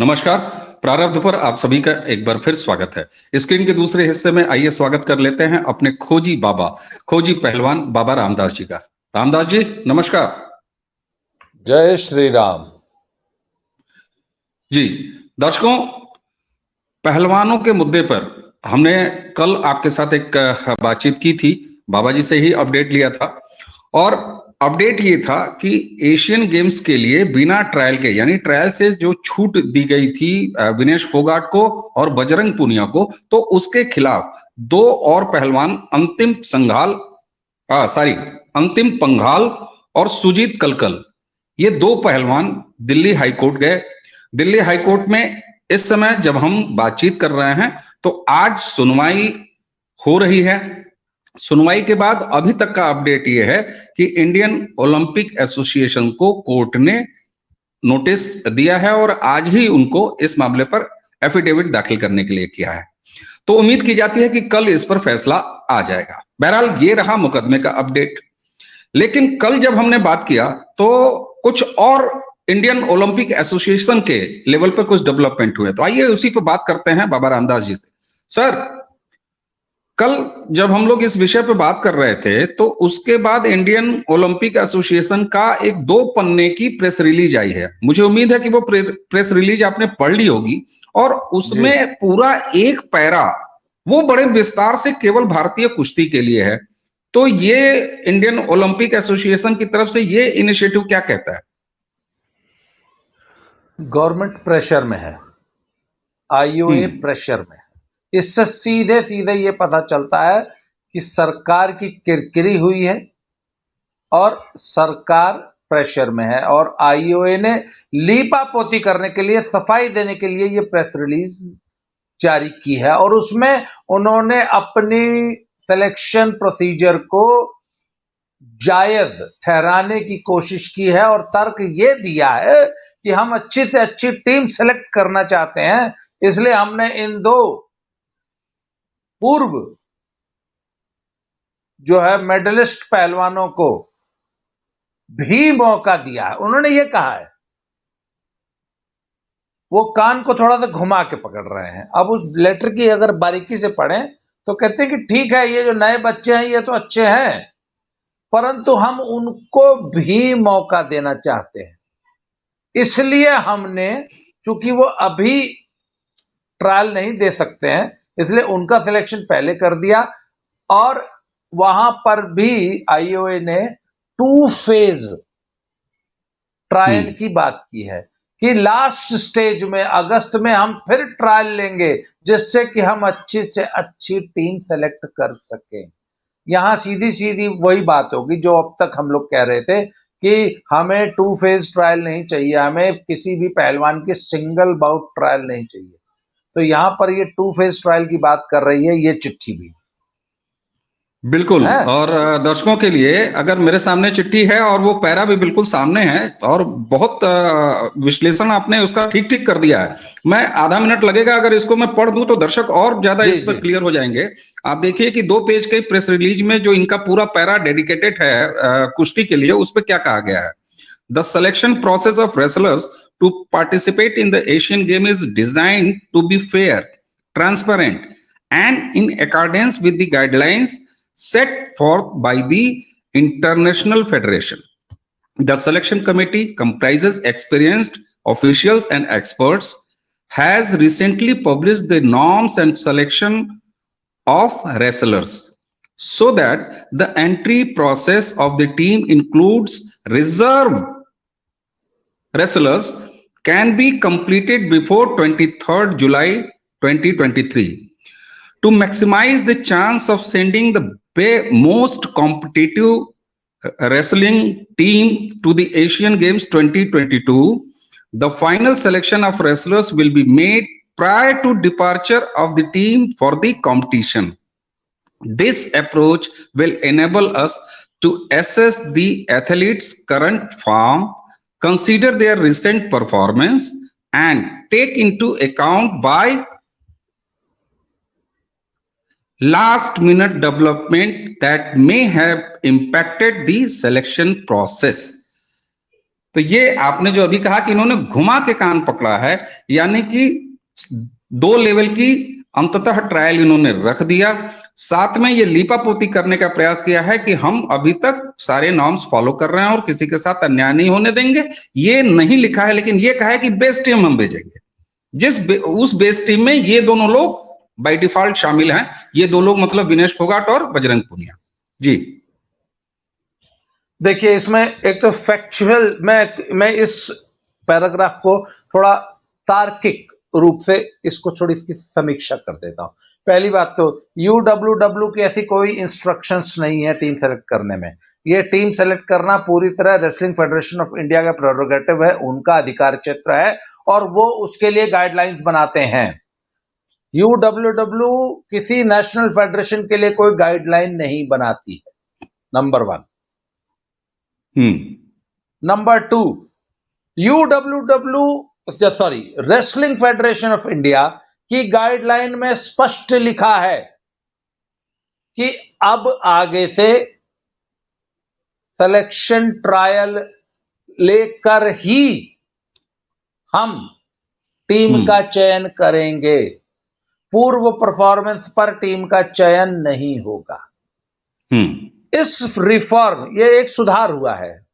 नमस्कार। प्रारब्ध पर आप सभी का एक बार फिर स्वागत है। स्क्रीन के दूसरे हिस्से में आइए स्वागत कर लेते हैं अपने खोजी बाबा, खोजी पहलवान बाबा रामदास जी का। रामदास जी नमस्कार। जय श्री राम। जी दर्शकों, पहलवानों के मुद्दे पर हमने कल आपके साथ एक बातचीत की थी। बाबा जी से ही अपडेट लिया था और अपडेट ये था कि एशियन गेम्स के लिए बिना ट्रायल के, यानी ट्रायल से जो छूट दी गई थी विनेश फोगाट को और बजरंग पुनिया को, तो उसके खिलाफ दो और पहलवान अंतिम पंघाल और सुजीत कलकल, ये दो पहलवान दिल्ली हाईकोर्ट गए। दिल्ली हाईकोर्ट में इस समय जब हम बातचीत कर रहे हैं तो आज सुनवाई हो रही है। सुनवाई के बाद अभी तक का अपडेट यह है कि इंडियन ओलंपिक एसोसिएशन को कोर्ट ने नोटिस दिया है और आज ही उनको इस मामले पर एफिडेविट दाखिल करने के लिए किया है। तो उम्मीद की जाती है कि कल इस पर फैसला आ जाएगा। बहरहाल ये रहा मुकदमे का अपडेट। लेकिन कल जब हमने बात किया तो कुछ और इंडियन ओलंपिक एसोसिएशन के लेवल पर कुछ डेवलपमेंट हुए, तो आइए उसी पर बात करते हैं बाबा रामदास जी से। सर, कल जब हम लोग इस विषय पर बात कर रहे थे तो उसके बाद इंडियन ओलंपिक एसोसिएशन का एक 2 पन्ने की प्रेस रिलीज आई है। मुझे उम्मीद है कि वो प्रेस रिलीज आपने पढ़ ली होगी और उसमें पूरा एक पैरा वो बड़े विस्तार से केवल भारतीय कुश्ती के लिए है। तो ये इंडियन ओलंपिक एसोसिएशन की तरफ से ये इनिशिएटिव क्या कहता है? गवर्नमेंट प्रेशर में है, आईओए प्रेशर में है। इससे सीधे सीधे ये पता चलता है कि सरकार की किरकिरी हुई है और सरकार प्रेशर में है और आईओए ने लीपापोती करने के लिए, सफाई देने के लिए ये प्रेस रिलीज जारी की है और उसमें उन्होंने अपनी सिलेक्शन प्रोसीजर को जायज ठहराने की कोशिश की है और तर्क ये दिया है कि हम अच्छी से अच्छी टीम सेलेक्ट करना चाहते हैं, इसलिए हमने इन दो पूर्व जो है मेडलिस्ट पहलवानों को भी मौका दिया है। उन्होंने ये कहा है, वो कान को थोड़ा सा घुमा के पकड़ रहे हैं। अब उस लेटर की अगर बारीकी से पढ़ें तो कहते हैं कि ठीक है, ये जो नए बच्चे हैं ये तो अच्छे हैं, परंतु हम उनको भी मौका देना चाहते हैं, इसलिए हमने, चूंकि वो अभी ट्रायल नहीं दे सकते हैं, इसलिए उनका सिलेक्शन पहले कर दिया। और वहां पर भी आईओए ने 2 फेज ट्रायल की बात की है कि लास्ट स्टेज में अगस्त में हम फिर ट्रायल लेंगे, जिससे कि हम अच्छी से अच्छी टीम सेलेक्ट कर सकें। यहां सीधी सीधी वही बात होगी जो अब तक हम लोग कह रहे थे कि हमें 2 फेज ट्रायल नहीं चाहिए, हमें किसी भी पहलवान की सिंगल बाउट ट्रायल नहीं चाहिए। तो यहां पर ये 2 फेज ट्रायल की बात कर रही है ये चिट्ठी भी। बिल्कुल। और दर्शकों के लिए, अगर मेरे सामने चिट्ठी है और वो पैरा भी बिल्कुल सामने है और बहुत विश्लेषण आपने उसका ठीक ठीक कर दिया है। मैं आधा मिनट लगेगा, अगर इसको मैं पढ़ दूं तो दर्शक और ज्यादा इस पर क्लियर हो जाएंगे। आप देखिए कि 2 पेज के प्रेस रिलीज में जो इनका पूरा पैरा डेडिकेटेड है कुश्ती के लिए, उस पर क्या कहा गया है। The selection process of wrestlers to participate in the Asian game is designed to be fair, transparent and in accordance with the guidelines set forth by the International Federation. The selection committee comprises experienced officials and experts, has recently published the norms and selection of wrestlers so that the entry process of the team includes reserve wrestlers can be completed before 23rd July 2023 to maximize the chance of sending the most competitive wrestling team to the Asian Games 2022. The final selection of wrestlers will be made prior to departure of the team for the competition. This approach will enable us to assess the athletes' current form, consider their recent performance, and take into account by last minute development that may have impacted the selection process. तो ये आपने जो अभी कहा कि इन्होंने घुमा के कान पकड़ा है, यानी कि 2 लेवल की अंततः ट्रायल इन्होंने रख दिया। साथ में ये लीपापोती करने का प्रयास किया है कि हम अभी तक सारे नॉर्म्स फॉलो कर रहे हैं और किसी के साथ अन्याय नहीं होने देंगे। ये नहीं लिखा है, लेकिन ये कहा है कि बेस टीम हम भेजेंगे। उस बेस टीम में ये दोनों लोग बाय डिफॉल्ट शामिल हैं। ये 2 लोग मतलब विनेश फोगाट और बजरंग पूनिया जी। देखिए, इसमें एक तो फैक्चुअल, मैं इस पैराग्राफ को थोड़ा तार्किक रूप से इसको थोड़ी इसकी समीक्षा कर देता हूं। पहली बात तो यूडब्ल्यूडब्ल्यू की ऐसी कोई इंस्ट्रक्शंस नहीं है टीम सेलेक्ट करने में। ये टीम सेलेक्ट करना पूरी तरह रेसलिंग फेडरेशन ऑफ इंडिया का प्रेरोगेटिव है, उनका अधिकार क्षेत्र है और वो उसके लिए गाइडलाइंस बनाते हैं। यूडब्ल्यूडब्ल्यू किसी नेशनल फेडरेशन के लिए कोई गाइडलाइन नहीं बनाती है, number 1। Number 2, wrestling federation of India की गाइडलाइन में स्पष्ट लिखा है कि अब आगे से सिलेक्शन ट्रायल लेकर ही हम टीम का चयन करेंगे। पूर्व परफॉर्मेंस पर टीम का चयन नहीं होगा। इस रिफॉर्म, ये एक सुधार हुआ है।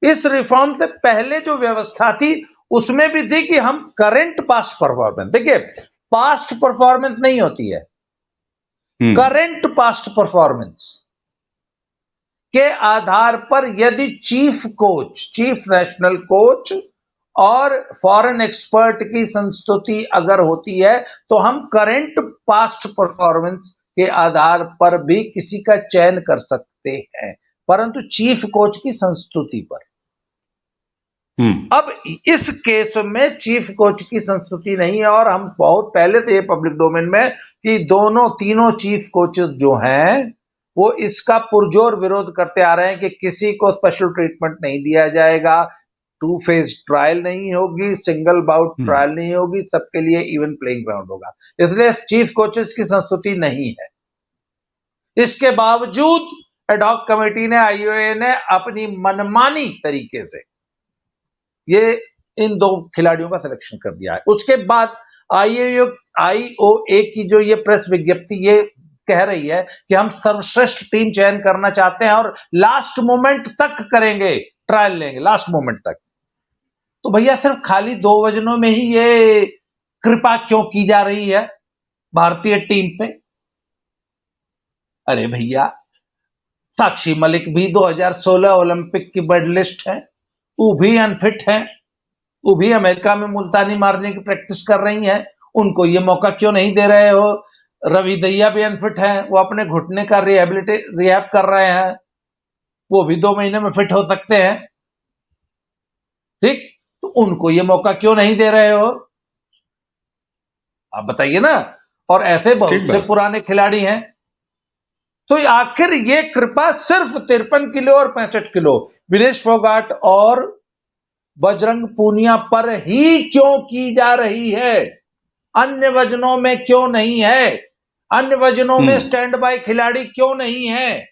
इस रिफॉर्म से पहले जो व्यवस्था थी उसमें भी थी कि हम करंट पास्ट परफॉर्मेंस, देखिए पास्ट परफॉर्मेंस नहीं होती है, करंट पास्ट परफॉर्मेंस के आधार पर यदि चीफ नेशनल कोच और फॉरेन एक्सपर्ट की संस्तुति अगर होती है तो हम करंट पास्ट परफॉर्मेंस के आधार पर भी किसी का चयन कर सकते हैं, परंतु चीफ कोच की संस्तुति पर। अब इस केस में चीफ कोच की संस्तुति नहीं है और हम बहुत पहले से ये पब्लिक डोमेन में कि तीनों चीफ कोचेस जो हैं वो इसका पुरजोर विरोध करते आ रहे हैं कि किसी को स्पेशल ट्रीटमेंट नहीं दिया जाएगा, 2 फेज ट्रायल नहीं होगी, सिंगल बाउट ट्रायल नहीं होगी, सबके लिए इवन प्लेइंग ग्राउंड होगा। इसलिए चीफ कोचेस की संस्तुति नहीं है। इसके बावजूद एडहॉक कमेटी ने, आईओए ने अपनी मनमानी तरीके से ये इन 2 खिलाड़ियों का सिलेक्शन कर दिया है। उसके बाद आईओए की जो ये प्रेस विज्ञप्ति ये कह रही है कि हम सर्वश्रेष्ठ टीम चयन करना चाहते हैं और लास्ट मोमेंट तक करेंगे, ट्रायल लेंगे लास्ट मोमेंट तक। तो भैया सिर्फ खाली 2 वजनों में ही ये कृपा क्यों की जा रही है भारतीय टीम पे? अरे भैया, साक्षी मलिक भी 2016 ओलंपिक की मेडलिस्ट है, वो भी अनफिट है, वो भी अमेरिका में मुल्तानी मारने की प्रैक्टिस कर रही हैं, उनको ये मौका क्यों नहीं दे रहे हो? रवि दैया भी अनफिट है, वो अपने घुटने का रिहैब कर रहे हैं, वो भी 2 महीने में फिट हो सकते हैं, ठीक? तो उनको ये मौका क्यों नहीं दे रहे हो? आप बताइए ना। और ऐसे बहुत से पुराने खिलाड़ी हैं। तो आखिर ये कृपा सिर्फ 53 किलो और 65 किलो विनेश फोगाट और बजरंग पूनिया पर ही क्यों की जा रही है? अन्य वजनों में क्यों नहीं है? अन्य वजनों में स्टैंड बाय खिलाड़ी क्यों नहीं है?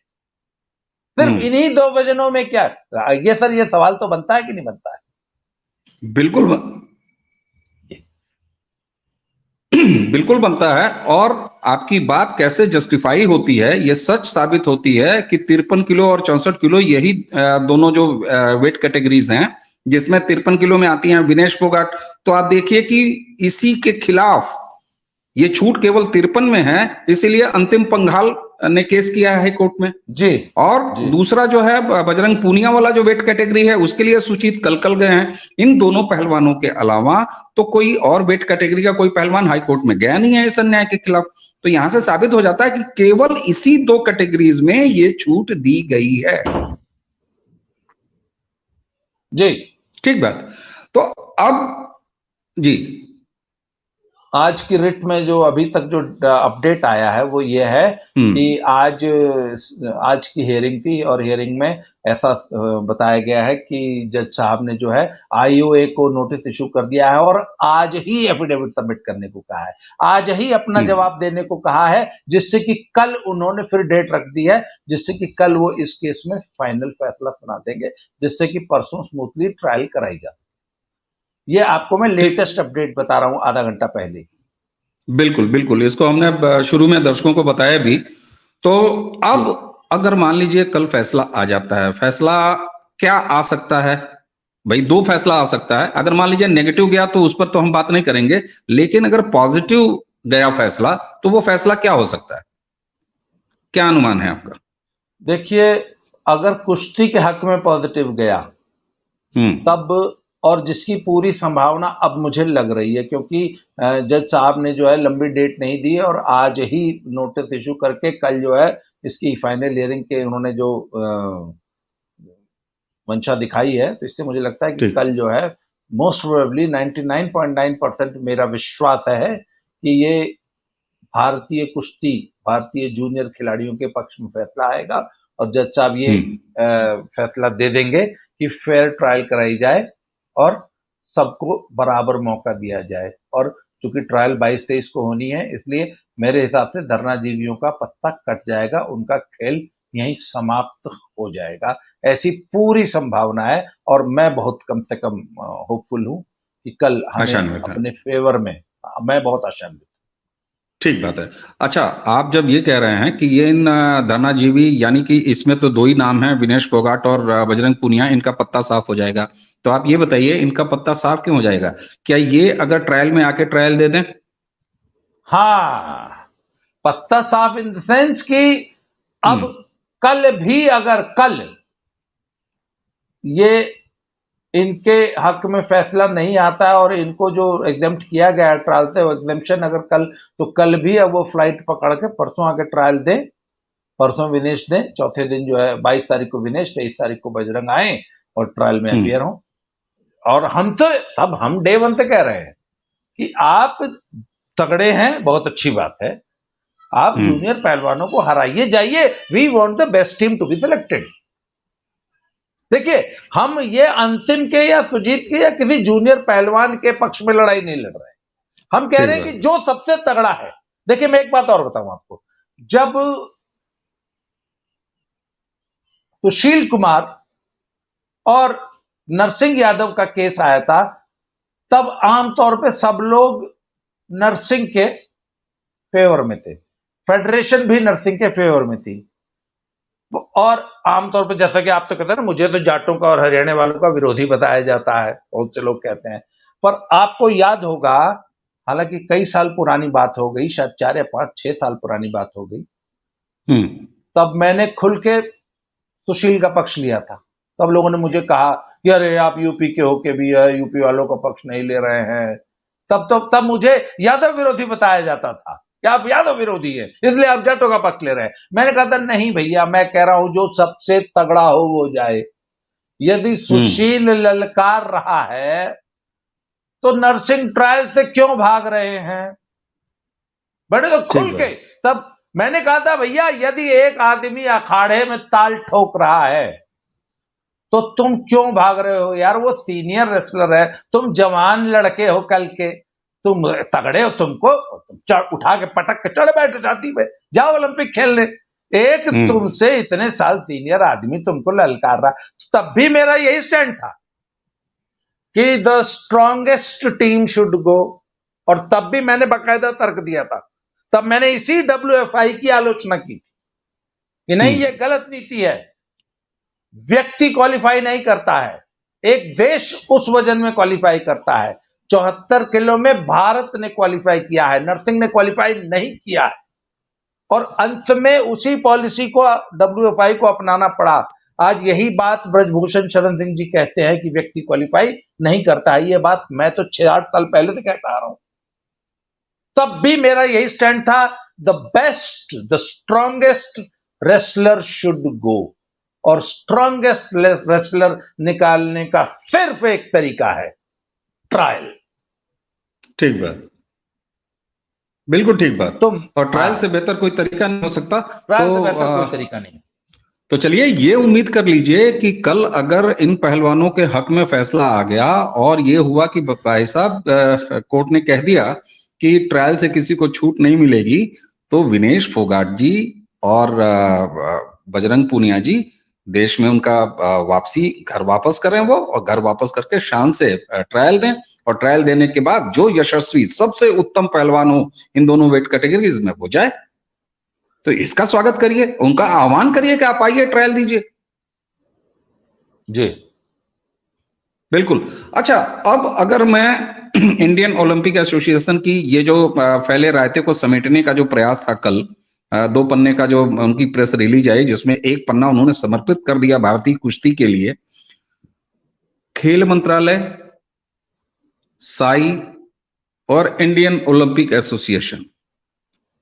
सिर्फ इन्हीं 2 वजनों में क्या? ये सर, ये सवाल तो बनता है कि नहीं बनता है? बिल्कुल बनता है। और आपकी बात कैसे जस्टिफाई होती है, ये सच साबित होती है कि 53 किलो और 64 किलो यही दोनों जो वेट कैटेगरीज हैं जिसमें 53 किलो में आती हैं विनेश फोगाट। तो आप देखिए कि इसी के खिलाफ ये छूट केवल 53 में है, इसीलिए अंतिम पंघाल ने केस किया है हाई कोर्ट में जी। और दूसरा जो है बजरंग पूनिया वाला जो वेट कैटेगरी है उसके लिए सुजीत कलकल गए हैं। इन दोनों पहलवानों के अलावा तो कोई और वेट कैटेगरी का कोई पहलवान हाई कोर्ट में गया नहीं है इस अन्याय के खिलाफ। तो यहां से साबित हो जाता है कि केवल इसी 2 कैटेगरीज में ये छूट दी गई है। जी, ठीक बात। तो अब जी, आज की रिट में जो अभी तक जो अपडेट आया है वो ये है कि आज की हियरिंग थी और हियरिंग में ऐसा बताया गया है कि जज साहब ने जो है आईओए को नोटिस इशू कर दिया है और आज ही एफिडेविट सबमिट करने को कहा है, आज ही अपना जवाब देने को कहा है, जिससे कि कल उन्होंने फिर डेट रख दी है, जिससे कि कल वो इस केस में फाइनल फैसला सुना देंगे, जिससे कि परसों स्मूथली ट्रायल कराई जा। ये आपको मैं लेटेस्ट अपडेट बता रहा हूं आधा घंटा पहले। बिल्कुल बिल्कुल, इसको हमने शुरू में दर्शकों को बताया भी। तो अब अगर मान लीजिए कल फैसला आ जाता है, फैसला क्या आ सकता है भाई? दो फैसला आ सकता है। अगर मान लीजिए नेगेटिव गया तो उस पर तो हम बात नहीं करेंगे, लेकिन अगर पॉजिटिव गया फैसला तो वो फैसला क्या हो सकता है? क्या अनुमान है आपका? देखिए, अगर कुश्ती के हक में पॉजिटिव गया तब, और जिसकी पूरी संभावना अब मुझे लग रही है, क्योंकि जज साहब ने जो है लंबी डेट नहीं दी और आज ही नोटिस इशू करके कल जो है इसकी फाइनल हियरिंग के उन्होंने जो मंशा दिखाई है, तो इससे मुझे लगता है कि कल जो है मोस्ट प्रोबेबली 99.9% मेरा विश्वास है कि ये भारतीय कुश्ती, भारतीय जूनियर खिलाड़ियों के पक्ष में फैसला आएगा और जज साहब ये फैसला दे देंगे कि फेयर ट्रायल कराई जाए और सबको बराबर मौका दिया जाए। और चूंकि ट्रायल 22-23 को होनी है, इसलिए मेरे हिसाब से धरनाजीवियों का पत्ता कट जाएगा, उनका खेल यहीं समाप्त हो जाएगा, ऐसी पूरी संभावना है। और मैं बहुत कम से कम होपफुल हूं कि कल हमें अपने फेवर में, मैं बहुत आशान्वित। ठीक बात है। अच्छा, आप जब ये कह रहे हैं कि ये इन धरनाजीवी, यानी कि इसमें तो दो ही नाम हैं, विनेश फोगाट और बजरंग पूनिया, इनका पत्ता साफ हो जाएगा, तो आप ये बताइए इनका पत्ता साफ क्यों हो जाएगा? क्या ये अगर ट्रायल में आके ट्रायल दे दें? हाँ, पत्ता साफ इन द सेंस कि अब कल भी अगर कल ये इनके हक में फैसला नहीं आता है और इनको जो एग्जेम्प्ट किया गया है ट्रायल से, वो एग्जेम्पशन अगर कल, तो कल भी अब वो फ्लाइट पकड़ के परसों आके ट्रायल दें, परसों विनेश दें, चौथे दिन जो है 22 तारीख को विनेश, 23 तारीख को बजरंग आए और ट्रायल में अपियर हों। और हम तो सब, हम डे वन से कह रहे हैं कि आप तगड़े हैं, बहुत अच्छी बात है, आप जूनियर पहलवानों को हराइए जाइए, we want the best team to be selected. देखिए, हम ये अंतिम के या सुजीत के या किसी जूनियर पहलवान के पक्ष में लड़ाई नहीं लड़ रहे हैं, हम कह रहे हैं कि जो सबसे तगड़ा है। देखिए, मैं एक बात और बताऊं आपको, जब सुशील कुमार और नरसिंह यादव का केस आया था, तब आमतौर पे सब लोग नरसिंह के फेवर में थे, फेडरेशन भी नरसिंह के फेवर में थी। और आमतौर पर, जैसा कि आप तो कहते हैं ना, मुझे तो जाटों का और हरियाणा वालों का विरोधी बताया जाता है, बहुत से लोग कहते हैं, पर आपको याद होगा, हालांकि कई साल पुरानी बात हो गई, शायद 4 या 5-6 साल पुरानी बात हो गई, तब मैंने खुल के सुशील का पक्ष लिया था। तब लोगों ने मुझे कहा कि अरे आप यूपी के होके भी यूपी वालों का पक्ष नहीं ले रहे हैं। तब मुझे यादव विरोधी बताया जाता था कि आप यादव विरोधी है, इसलिए आप जाटों का पक्ष ले रहे हैं। मैंने कहा था नहीं भैया, मैं कह रहा हूं जो सबसे तगड़ा हो वो जाए। यदि सुशील ललकार रहा है तो नरसिंह ट्रायल से क्यों भाग रहे हैं? बड़े तो खुल के, तब मैंने कहा था भैया, यदि एक आदमी अखाड़े में ताल ठोक रहा है तो तुम क्यों भाग रहे हो यार? वो सीनियर रेसलर है, तुम जवान लड़के हो, कल के तुम तगड़े हो, तुमको उठा के पटक के चढ़ बैठो छाती पे, जाओ ओलंपिक खेलने। एक तुमसे इतने साल सीनियर आदमी तुमको ललकार रहा, तब भी मेरा यही स्टैंड था कि the strongest team should go, और तब भी मैंने बाकायदा तर्क दिया था। तब मैंने इसी WFI की आलोचना की कि नहीं, ये गलत नीति है, व्यक्ति क्वालिफाई नहीं करता है, एक देश उस वजन में क्वालिफाई करता है। 74 किलो में भारत ने क्वालिफाई किया है, नरसिंह ने क्वालिफाई नहीं किया है, और अंत में उसी पॉलिसी को WFI को अपनाना पड़ा। आज यही बात ब्रजभूषण शरण सिंह जी कहते हैं कि व्यक्ति क्वालिफाई नहीं करता है। ये बात मैं तो 6-8 साल पहले से कहता आ रहा हूं, तब भी मेरा यही स्टैंड था, the best, the strongest wrestler should go, और स्ट्रॉन्गेस्ट रेसलर निकालने का सिर्फ एक तरीका है, ट्रायल। ठीक बात। बिल्कुल ठीक बात। तो और ट्रायल हाँ, से बेहतर कोई तरीका नहीं हो सकता। ट्रायल से तो बेहतर कोई तरीका नहीं है। तो चलिए ये उम्मीद कर लीजिए कि कल अगर इन पहलवानों के हक में फैसला आ गया और ये हुआ कि भाई साहब कोर्ट ने कह दिया कि ट्रायल से किसी को छूट नहीं मिलेगी, तो विनेश फोगाट जी और बजरंग पूनिया जी देश में उनका वापसी घर वापस करें वो, और घर वापस करके शान से ट्रायल दें, और ट्रायल देने के बाद जो यशस्वी सबसे उत्तम पहलवान हो इन दोनों वेट कैटेगरीज में वो जाए। तो इसका स्वागत करिए, उनका आह्वान करिए कि आप आइए ट्रायल दीजिए। जी। बिल्कुल। अच्छा, अब अगर मैं इंडियन ओलंपिक एसोसिएशन की ये जो फैले रायते को समेटने का जो प्रयास था कल, 2 पन्ने का जो उनकी प्रेस रिलीज आई जिसमें 1 पन्ना उन्होंने समर्पित कर दिया भारतीय कुश्ती के लिए। खेल मंत्रालय, साई और इंडियन ओलंपिक एसोसिएशन,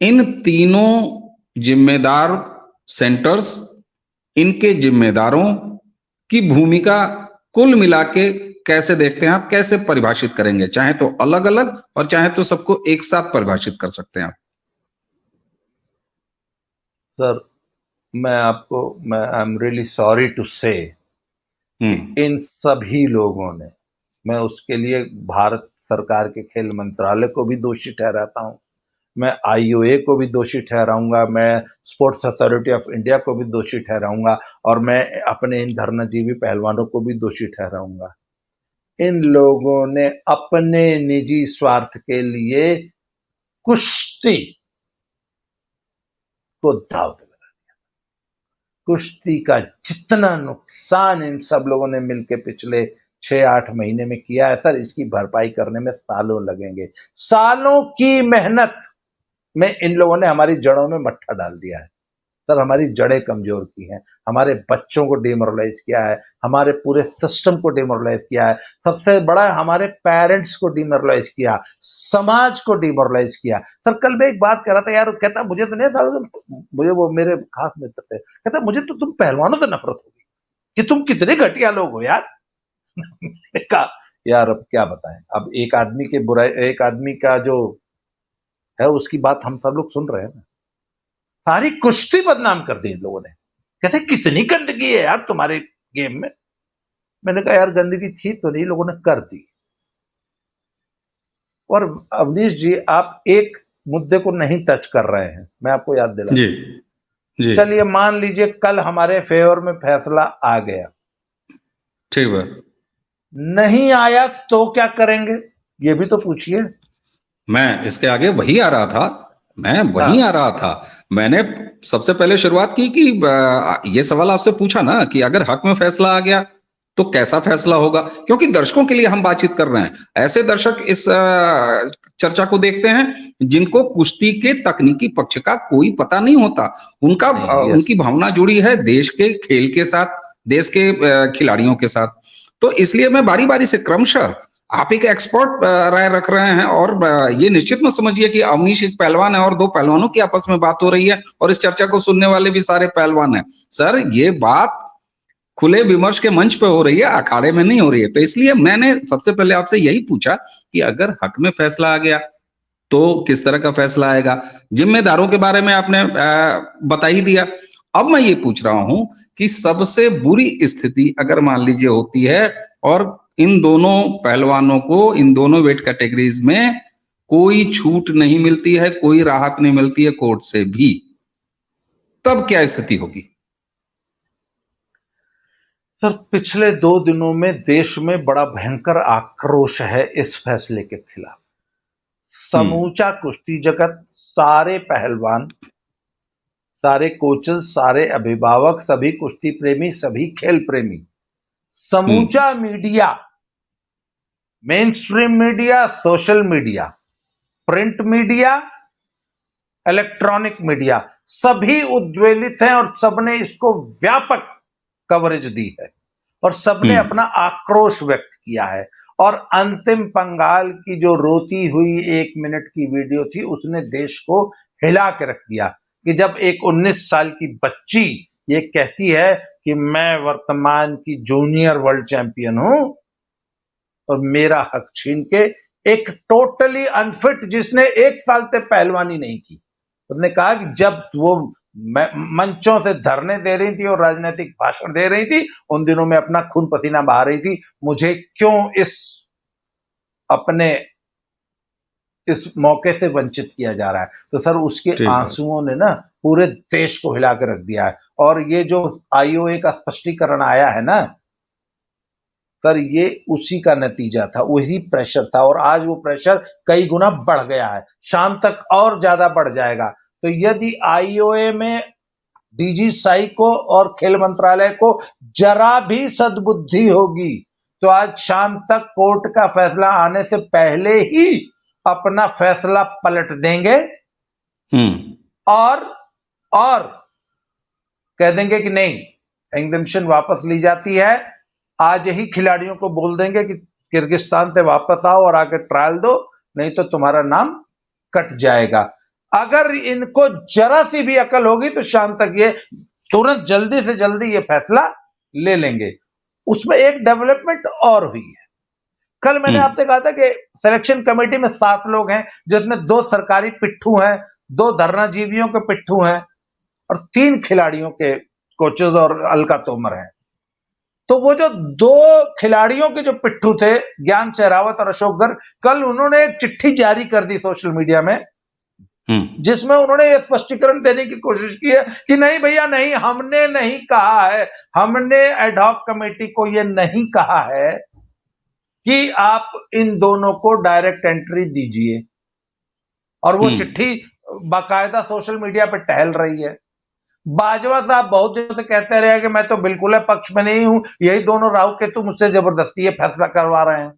इन तीनों जिम्मेदार सेंटर्स, इनके जिम्मेदारों की भूमिका कुल मिला के कैसे देखते हैं आप, कैसे परिभाषित करेंगे? चाहे तो अलग अलग और चाहे तो सबको एक साथ परिभाषित कर सकते हैं आप। सर, मैं I am really sorry to say, hmm. इन सभी लोगों ने, मैं उसके लिए भारत सरकार के खेल मंत्रालय को भी दोषी ठहराता हूं, मैं आईओए को भी दोषी ठहराऊंगा, मैं स्पोर्ट्स अथॉरिटी ऑफ इंडिया को भी दोषी ठहराऊंगा, और मैं अपने इन धर्मजीवी पहलवानों को भी दोषी ठहराऊंगा। इन लोगों ने अपने निजी स्वार्थ के लिए कुश्ती को दांव पे लगा दिया। कुश्ती का जितना नुकसान इन सब लोगों ने मिलकर पिछले 6-8 महीने में किया है सर, इसकी भरपाई करने में सालों लगेंगे। सालों की मेहनत में इन लोगों ने हमारी जड़ों में मट्ठा डाल दिया है सर। हमारी जड़ें कमजोर की हैं, हमारे बच्चों को डिमोरलाइज किया है, हमारे पूरे सिस्टम को डिमोरलाइज किया है, सबसे बड़ा हमारे पेरेंट्स को डिमोरलाइज किया, समाज को डिमोरलाइज किया। सर कल मैं एक बात कह रहा था यार, कहता मुझे तो नहीं था, मुझे वो मेरे खास मित्र थे, कहता मुझे तो तुम पहलवानों से नफरत होगी कि तुम कितने घटिया लोग हो यार। मैंने कहा यार अब क्या बताएं, अब एक आदमी के बुराई, एक आदमी का जो है उसकी बात हम सब लोग सुन रहे हैं ना। सारी कुश्ती बदनाम कर दी इन लोगों ने, कहते कितनी गंदगी है यार तुम्हारे गेम में। मैंने कहा यार गंदगी थी तो नहीं, लोगों ने कर दी। और अवनीश जी आप एक मुद्दे को नहीं टच कर रहे हैं, मैं आपको याद दिला जी। दूं। जी। चलिए मान लीजिए कल हमारे फेवर में फैसला आ गया, ठीक है। नहीं आया तो क्या करेंगे, ये भी तो पूछिए। मैं इसके आगे वही आ रहा था, मैं वही हाँ आ रहा था। मैंने सबसे पहले शुरुआत की कि ये सवाल आपसे पूछा ना कि अगर हक में फैसला आ गया तो कैसा फैसला होगा, क्योंकि दर्शकों के लिए हम बातचीत कर रहे हैं। ऐसे दर्शक इस चर्चा को देखते हैं जिनको कुश्ती के तकनीकी पक्ष का कोई पता नहीं होता। उनका नहीं, यस। उनकी भावना जुड़ी है देश के खेल के साथ, देश के खिलाड़ियों के साथ। तो इसलिए मैं बारी बारी से क्रमशः, आप एक एक्सपर्ट राय रख रहे हैं, और ये निश्चित मत समझिए कि अवनीश एक पहलवान है और 2 पहलवानों की आपस में बात हो रही है और इस चर्चा को सुनने वाले भी सारे पहलवान हैं। सर ये बात खुले विमर्श के मंच पे हो रही है, अखाड़े में नहीं हो रही है। तो इसलिए मैंने सबसे पहले आपसे यही पूछा कि अगर हक में फैसला आ गया तो किस तरह का फैसला आएगा। जिम्मेदारों के बारे में आपने बता ही दिया। अब मैं ये पूछ रहा हूं कि सबसे बुरी स्थिति अगर मान लीजिए होती है और इन दोनों पहलवानों को, इन दोनों वेट कैटेगरीज में कोई छूट नहीं मिलती है, कोई राहत नहीं मिलती है कोर्ट से भी, तब क्या स्थिति होगी? सर पिछले 2 दिनों में देश में बड़ा भयंकर आक्रोश है इस फैसले के खिलाफ। हम्म। समूचा कुश्ती जगत, सारे पहलवान, सारे कोचेस, सारे अभिभावक, सभी कुश्ती प्रेमी, सभी खेल प्रेमी, हम्म। समूचा media, main stream media, social media, print media, electronic media, सभी उद्वेलित हैं और सबने इसको व्यापक कवरेज दी है और सबने हम्म। अपना आक्रोश व्यक्त किया है। और अंतिम पंगाल की जो रोती हुई 1 मिनट की वीडियो थी उसने देश को हिला के रख दिया कि जब एक 19 साल की बच्ची ये कहती है कि मैं वर्तमान की जूनियर वर्ल्ड चैंपियन हूं और मेरा हक छीन के एक टोटली अनफिट जिसने 1 साल से पहलवानी नहीं की, उसने कहा कि जब वो मंचों से धरने दे रही थी और राजनीतिक भाषण दे रही थी, उन दिनों में अपना खून पसीना बहा रही थी, मुझे क्यों अपने इस मौके से वंचित किया जा रहा है। तो सर उसके ठीक है। आंसुओं ने ना पूरे देश को हिला के रख दिया है। और ये जो आईओए का स्पष्टीकरण आया है ना सर, ये उसी का नतीजा था, वही प्रेशर था, और आज वो प्रेशर कई गुना बढ़ गया है, शाम तक और ज्यादा बढ़ जाएगा। तो यदि आईओए में डीजी साई को और खेल मंत्रालय को जरा भी सद्बुद्धि होगी तो आज शाम तक कोर्ट का फैसला आने से पहले ही अपना फैसला पलट देंगे और कह देंगे कि नहीं, एग्जम्पशन वापस ली जाती है। आज ही खिलाड़ियों को बोल देंगे कि किर्गिस्तान से वापस आओ और आके ट्रायल दो, नहीं तो तुम्हारा नाम कट जाएगा। अगर इनको जरा सी भी अकल होगी तो शाम तक ये तुरंत जल्दी से जल्दी ये फैसला ले लेंगे। उसमें एक डेवलपमेंट और हुई है। कल मैंने आपसे कहा था कि सिलेक्शन कमेटी में 7 लोग हैं, जिसमें 2 सरकारी पिट्ठू हैं, 2 धरनाजीवियों के पिट्ठू हैं और 3 खिलाड़ियों के कोचेज और अलका तोमर हैं। तो वो जो 2 खिलाड़ियों के जो पिट्ठू थे, ज्ञान शेरावत और अशोक गर्ग, कल उन्होंने एक चिट्ठी जारी कर दी सोशल मीडिया में, जिसमें उन्होंने ये स्पष्टीकरण देने की कोशिश की है कि नहीं भैया नहीं, हमने नहीं कहा है, हमने एडहॉक कमेटी को ये नहीं कहा है कि आप इन दोनों को डायरेक्ट एंट्री दीजिए। और वो चिट्ठी बाकायदा सोशल मीडिया पे टहल रही है। बाजवा साहब बहुत दिनों से कहते रहे कि मैं तो बिल्कुल पक्ष में नहीं हूं, यही दोनों राहु केतु मुझसे जबरदस्ती ये फैसला करवा रहे हैं।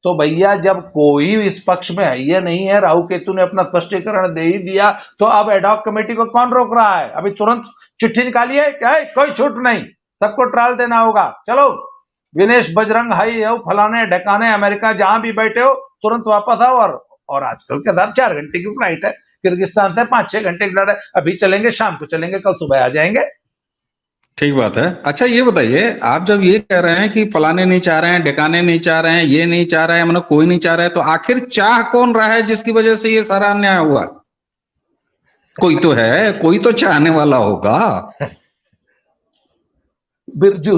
तो भैया जब कोई इस पक्ष में है ये नहीं है, राहु केतु ने अपना स्पष्टीकरण दे ही दिया, तो अब एडहॉक कमेटी को कौन रोक रहा है? अभी तुरंत चिट्ठी निकालिए, क्या है? कोई छूट नहीं, सबको ट्रायल देना होगा। चलो विनेश बजरंग हाई हो, फलाने ढकाने अमेरिका जहां भी बैठे हो, तुरंत वापस आओ। और आजकल के साथ 4 घंटे की फ्लाइट है, किर्गिस्तान से 5-6 घंटे की फ्लाइट है, अभी चलेंगे, शाम को चलेंगे, कल सुबह आ जाएंगे। ठीक बात है। अच्छा ये बताइए, आप जब ये कह रहे हैं कि फलाने नहीं चाह रहे हैं, ढकाने नहीं चाह रहे हैं, ये नहीं चाह रहे हैं, मतलब कोई नहीं चाह रहा है, तो आखिर चाह कौन रहा है जिसकी वजह से ये सारा अन्याय हुआ? कोई तो है, कोई तो चाहने वाला होगा। बिरजू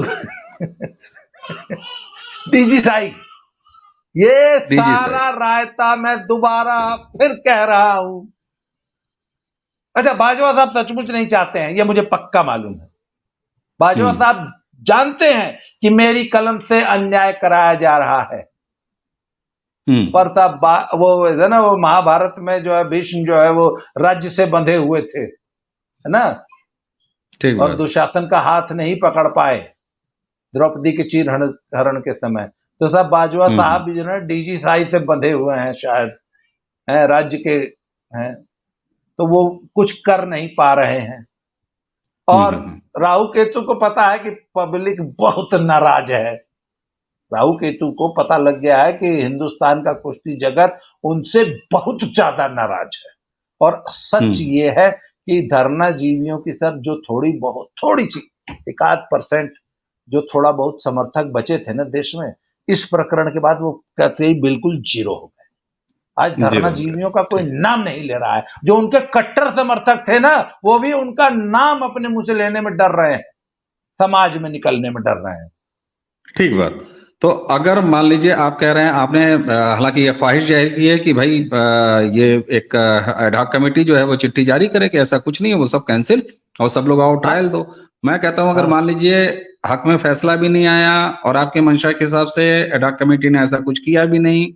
डीजी साई, ये सारा रायता मैं दोबारा फिर कह रहा हूं। अच्छा, बाजवा साहब सचमुच नहीं चाहते हैं, ये मुझे पक्का मालूम है। बाजवा साहब जानते हैं कि मेरी कलम से अन्याय कराया जा रहा है। पर साहब वो है ना, वो महाभारत में जो है भीष्म जो है वो राज्य से बंधे हुए थे, है ना, और दुशासन का हाथ नहीं पकड़ पाए द्रौपदी के चीर हरण के समय। तो साहब बाजवा साहब भी जो है डीजी साई से बंधे हुए हैं, शायद हैं, राज्य के हैं, तो वो कुछ कर नहीं पा रहे हैं। और राहु केतु को पता है कि पब्लिक बहुत नाराज है। राहु केतु को पता लग गया है कि हिंदुस्तान का कुश्ती जगत उनसे बहुत ज्यादा नाराज है। और सच ये है कि धरना जीवियों की सर जो थोड़ी सी 1-8% जो थोड़ा बहुत समर्थक बचे थे ना देश में, इस प्रकरण के बाद वो कहते ही बिल्कुल जीरो हो गए। आज धरना जीवियों का कोई नाम नहीं ले रहा है। जो उनके कट्टर समर्थक थे ना, वो भी उनका नाम अपने मुंह से लेने में डर रहे हैं, समाज में निकलने में डर रहे हैं। ठीक बात। तो अगर मान लीजिए आप कह रहे हैं, आपने हालांकि ये ख्वाहिश जाहिर की है कि भाई ये एक एडहॉक कमेटी जो है वो चिट्ठी जारी करे कि ऐसा कुछ नहीं है, वो सब कैंसिल और सब लोग आओ ट्रायल दो। मैं कहता हूं अगर मान लीजिए हक में फैसला भी नहीं आया और आपके मंशा के हिसाब से एडहॉक कमेटी ने ऐसा कुछ किया भी नहीं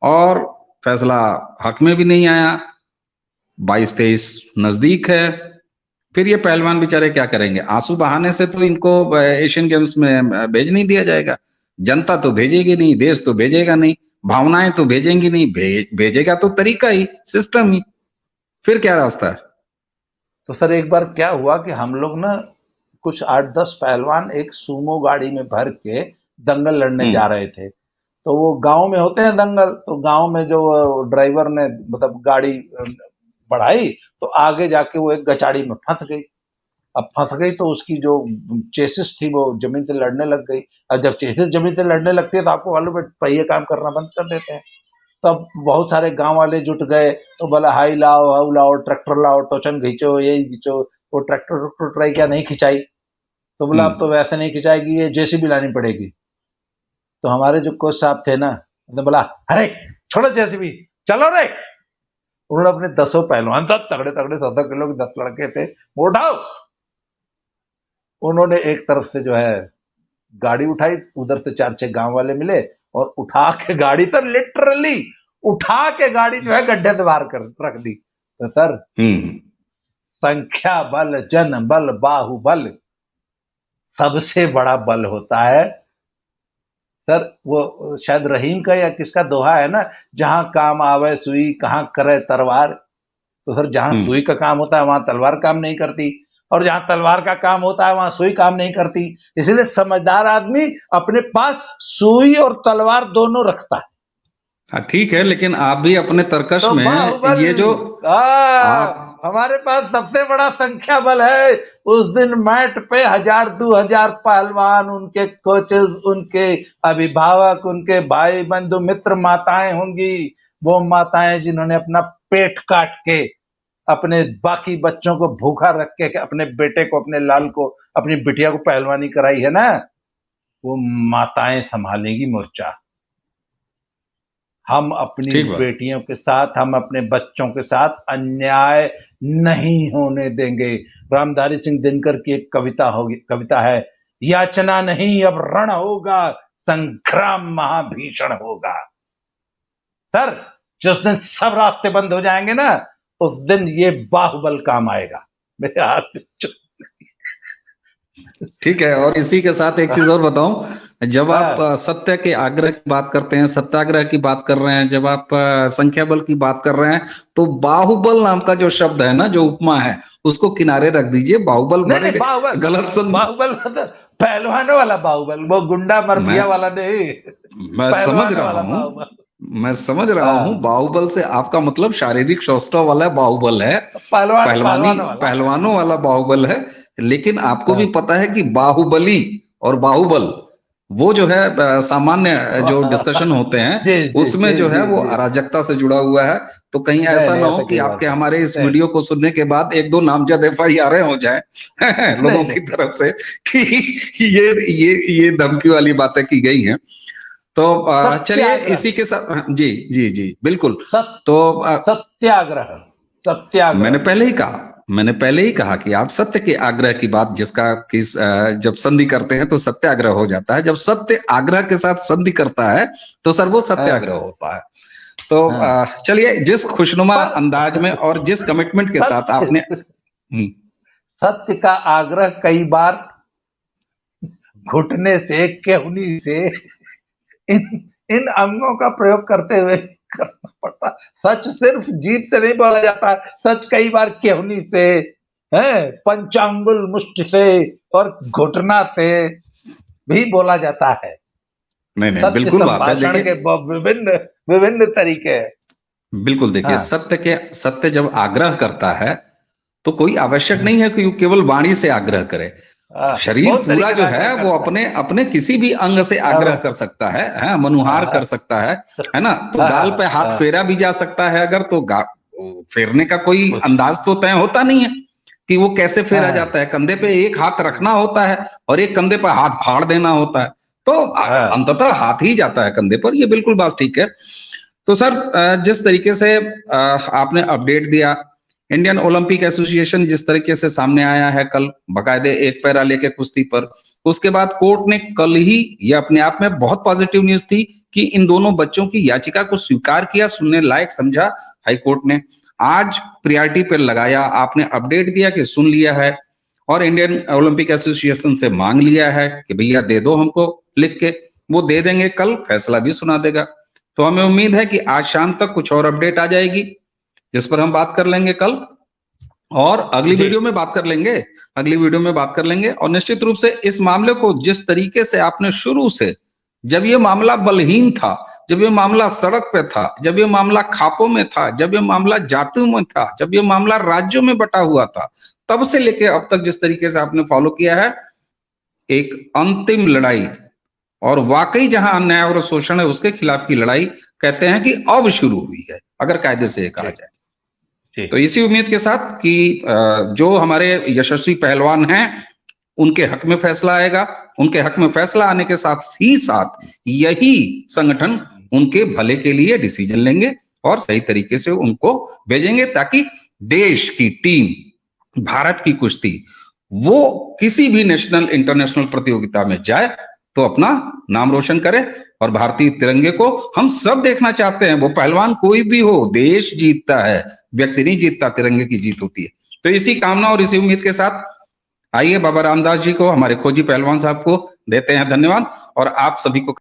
और फैसला हक में भी नहीं आया, 22-23 नजदीक है, फिर ये पहलवान बेचारे क्या करेंगे? आंसू बहाने से तो इनको एशियन गेम्स में भेज नहीं दिया जाएगा। जनता तो भेजेगी नहीं, देश तो भेजेगा नहीं, भावनाएं तो भेजेंगी नहीं, भेजेगा तो तरीका ही, सिस्टम ही, फिर क्या रास्ता है? तो सर एक बार क्या हुआ कि हम लोग ना कुछ 8-10 पहलवान एक सूमो गाड़ी में भर के दंगल लड़ने जा रहे थे। तो वो गांव में होते हैं दंगल, तो गांव में जो ड्राइवर ने मतलब गाड़ी बढ़ाई तो आगे जाके वो एक गचाड़ी में फंस गई। अब फंस गई तो उसकी जो चेसिस थी वो जमीन से लड़ने लग गई। और जब चेसिस जमीन से लड़ने लगती है तो आपको मालूम है पहिए काम करना बंद कर देते हैं। तब बहुत सारे गांव वाले जुट गए, तो बोला हाई लाओ, हाउ लाओ, ट्रैक्टर लाओ, टोचन खींचो, यही खींचो। वो ट्रैक्टर ट्राई क्या नहीं खिंचाई, तो बोला अब तो वैसे नहीं खिंचाएगी, ये जेसीबी लानी पड़ेगी। तो हमारे जो कोच साहब थे ना, उन्होंने बोला अरे छोड़ो जेसीबी, चलो रे। उन्होंने अपने 10 पहलवान, सब तगड़े तगड़े 100 किलो के 10 लड़के थे, वो उठाओ। उन्होंने एक तरफ से जो है गाड़ी उठाई, उधर से 4-6 गांव वाले मिले और उठा के गाड़ी, तो लिटरली उठा के गाड़ी जो है गड्ढे से बाहर कर रख दी। तो सर संख्या बल, जन बल, बाहुबल सबसे बड़ा बल होता है सर। वो शायद रहीम का या किसका दोहा है ना, जहां काम आवे सुई, कहां करे तलवार। तो सर जहां सुई का काम होता है वहां तलवार काम नहीं करती, और जहां तलवार का काम होता है वहां सुई काम नहीं करती। इसलिए समझदार आदमी अपने पास सुई और तलवार दोनों रखता है। हाँ ठीक है, लेकिन आप भी अपने तर्कश तो में ये जो आप हमारे पास सबसे बड़ा संख्या बल है। उस दिन मैट पे 1000-2000 पहलवान, उनके कोचेस, उनके अभिभावक, उनके भाई बंधु मित्र, माताएं होंगी। वो माताएं जिन्होंने अपना पेट काट के अपने बाकी बच्चों को भूखा रख के अपने बेटे को, अपने लाल को, अपनी बिटिया को पहलवानी कराई है ना, वो माताएं संभालेंगी मोर्चा। हम अपनी बेटियों के साथ, हम अपने बच्चों के साथ अन्याय नहीं होने देंगे। रामधारी सिंह दिनकर की एक कविता है, याचना नहीं अब रण होगा, संग्राम महाभीषण होगा। सर जिस दिन सब रास्ते बंद हो जाएंगे ना, उस दिन ये बाहुबल काम आएगा। मेरे हाथ ठीक है। और इसी के साथ एक चीज और बताऊं, जब आप सत्य के आग्रह की बात करते हैं, सत्याग्रह की बात कर रहे हैं, जब आप संख्या बल की बात कर रहे हैं, तो बाहुबल नाम का जो शब्द है ना, जो उपमा है, उसको किनारे रख दीजिए। बाहुबल बड़े गलत सुन, बाहुबल पहलवानों वाला बाहुबल, वो गुंडा मरफिया वाला नहीं। मैं समझ रहा हूँ बाहुबल से आपका मतलब शारीरिक शौष्ठव वाला बाहुबल है, पहलवानों वाला बाहुबल है। लेकिन आपको भी पता है कि बाहुबली और बाहुबल वो जो है सामान्य जो डिस्कशन होते हैं उसमें जो है वो अराजकता से जुड़ा हुआ है। तो कहीं ऐसा ना हो कि आपके हमारे इस वीडियो को सुनने के बाद 1-2 नामजद FIR हो जाए लोगों की तरफ से कि ये धमकी वाली बातें की गई हैं। तो चलिए इसी के साथ जी बिल्कुल। तो सत्याग्रह मैंने पहले ही कहा कि आप सत्य के आग्रह की बात, जिसका कि जब संधि करते हैं तो सत्याग्रह हो जाता है, जब सत्य आग्रह के साथ संधि करता है तो सर वो सत्याग्रह होता है। तो चलिए, जिस खुशनुमा अंदाज में और जिस कमिटमेंट के साथ आपने सत्य का आग्रह कई बार घुटने से, केहनी से, इन अंगों का प्रयोग करते हुए करना पड़ता। सच सिर्फ जीभ से नहीं बोला जाता, सच कई बार केहनी से, पंचांगुल मुष्टि से और घुटना से भी बोला जाता है। नहीं बिल्कुल बात है। देखिए विभिन्न तरीके हैं। बिल्कुल देखिए, सत्य जब आग्रह करता है तो कोई आवश्यक नहीं है कि केवल वाणी से आग्रह करे। शरीर पूरा जो है वो अपने किसी भी अंग से आग्रह कर सकता है, मनुहार कर सकता है ना। तो गाल पे हाथ फेरा भी जा सकता है अगर, तो फेरने का कोई अंदाज तो तय होता नहीं है कि वो कैसे फेरा जाता है। कंधे पे एक हाथ रखना होता है और एक कंधे पर हाथ फाड़ देना होता है, तो अंततः हाथ ही जाता है कंधे पर। ये बिल्कुल बात ठीक है। तो सर जिस तरीके से आपने अपडेट दिया, इंडियन ओलंपिक एसोसिएशन जिस तरीके से सामने आया है कल, बाकायदे एक पैरा लेके कुश्ती पर, उसके बाद कोर्ट ने कल ही, यह अपने आप में बहुत पॉजिटिव न्यूज थी कि इन दोनों बच्चों की याचिका को स्वीकार किया, सुनने लायक समझा हाई कोर्ट ने। आज प्रायोरिटी पर लगाया, आपने अपडेट दिया कि सुन लिया है और इंडियन ओलंपिक एसोसिएशन से मांग लिया है कि भैया दे दो हमको लिख के। वो दे देंगे, कल फैसला भी सुना देगा। तो हमें उम्मीद है कि आज शाम तक कुछ और अपडेट आ जाएगी जिस पर हम बात कर लेंगे कल, और अगली वीडियो में बात कर लेंगे। और निश्चित रूप से इस मामले को जिस तरीके से आपने शुरू से, जब ये मामला बलहीन था, जब ये मामला सड़क पे था, जब ये मामला खापों में था, जब ये मामला जातियों में था, जब ये मामला राज्यों में बटा हुआ था, तब से लेके अब तक जिस तरीके से आपने फॉलो किया है, एक अंतिम लड़ाई, और वाकई जहां अन्याय और शोषण है उसके खिलाफ की लड़ाई कहते हैं कि अब शुरू हुई है, अगर कायदे से कहा जाए। तो इसी उम्मीद के साथ कि जो हमारे यशस्वी पहलवान हैं उनके हक में फैसला आएगा, उनके हक में फैसला आने के साथ ही साथ यही संगठन उनके भले के लिए डिसीजन लेंगे और सही तरीके से उनको भेजेंगे, ताकि देश की टीम, भारत की कुश्ती, वो किसी भी नेशनल इंटरनेशनल प्रतियोगिता में जाए तो अपना नाम रोशन करे। और भारतीय तिरंगे को हम सब देखना चाहते हैं, वो पहलवान कोई भी हो, देश जीतता है, व्यक्ति नहीं जीतता, तिरंगे की जीत होती है। तो इसी कामना और इसी उम्मीद के साथ आइए बाबा रामदास जी को, हमारे खोजी पहलवान साहब को देते हैं धन्यवाद, और आप सभी को